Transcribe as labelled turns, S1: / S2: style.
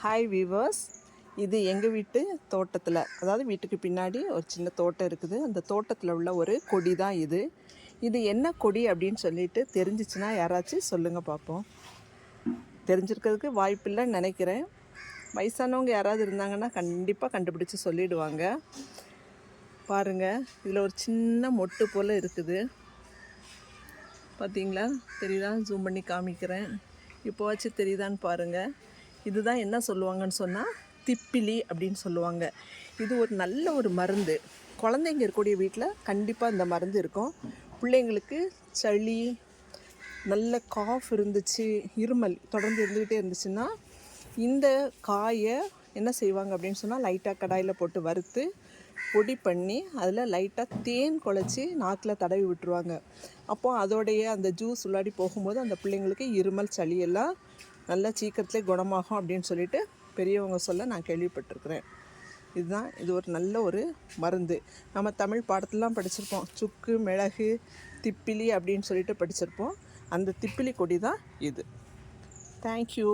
S1: Hi viewers, இது எங்கள் வீட்டு தோட்டத்தில், அதாவது வீட்டுக்கு பின்னாடி ஒரு சின்ன தோட்டம் இருக்குது. அந்த தோட்டத்தில் உள்ள ஒரு கொடி தான் இது. இது என்ன கொடி அப்படின்னு சொல்லிட்டு தெரிஞ்சிச்சுன்னா யாராச்சும் சொல்லுங்கள் பார்ப்போம். தெரிஞ்சிருக்கிறதுக்கு வாய்ப்பில்லைன்னு நினைக்கிறேன். வயசானவங்க யாராவது இருந்தாங்கன்னா கண்டிப்பாக கண்டுபிடிச்சி சொல்லிவிடுவாங்க. பாருங்கள், இதில் ஒரு சின்ன மொட்டு போல் இருக்குது. பார்த்தீங்களா? தெரியுதா? ஜூம் பண்ணி காமிக்கிறேன். இப்போவாச்சும் தெரியுதான்னு பாருங்கள். இதுதான் என்ன சொல்லுவாங்கன்னு சொன்னால் திப்பிலி அப்படின்னு சொல்லுவாங்க. இது ஒரு நல்ல ஒரு மருந்து. குழந்தைங்க இருக்கக்கூடிய வீட்டில் கண்டிப்பாக இந்த மருந்து இருக்கும். பிள்ளைங்களுக்கு சளி, நல்ல காஃப் இருந்துச்சு, இருமல் தொடர்ந்து இருந்துக்கிட்டே இருந்துச்சுன்னா இந்த காயை என்ன செய்வாங்க அப்படின்னு சொன்னால் லைட்டாக கடாயில் போட்டு வறுத்து பொடி பண்ணி அதில் லைட்டாக தேன் குழச்சி நாக்கில் தடவி விட்டுருவாங்க. அப்போது அதோடைய அந்த ஜூஸ் உள்ளாடி போகும்போது அந்த பிள்ளைங்களுக்கு இருமல் சளியெல்லாம் நல்லா சீக்கிரத்துலேயே குணமாகும் அப்படின்னு சொல்லிட்டு பெரியவங்க சொல்ல நான் கேள்விப்பட்டிருக்கிறேன். இது ஒரு நல்ல ஒரு மருந்து. நம்ம தமிழ் பாடத்துலலாம் படிச்சிருப்போம். சுக்கு, மிளகு, திப்பிலி அப்படின்னு சொல்லிட்டு படிச்சிருப்போம். அந்த திப்பிலி கொடி தான் இது. தேங்க்யூ.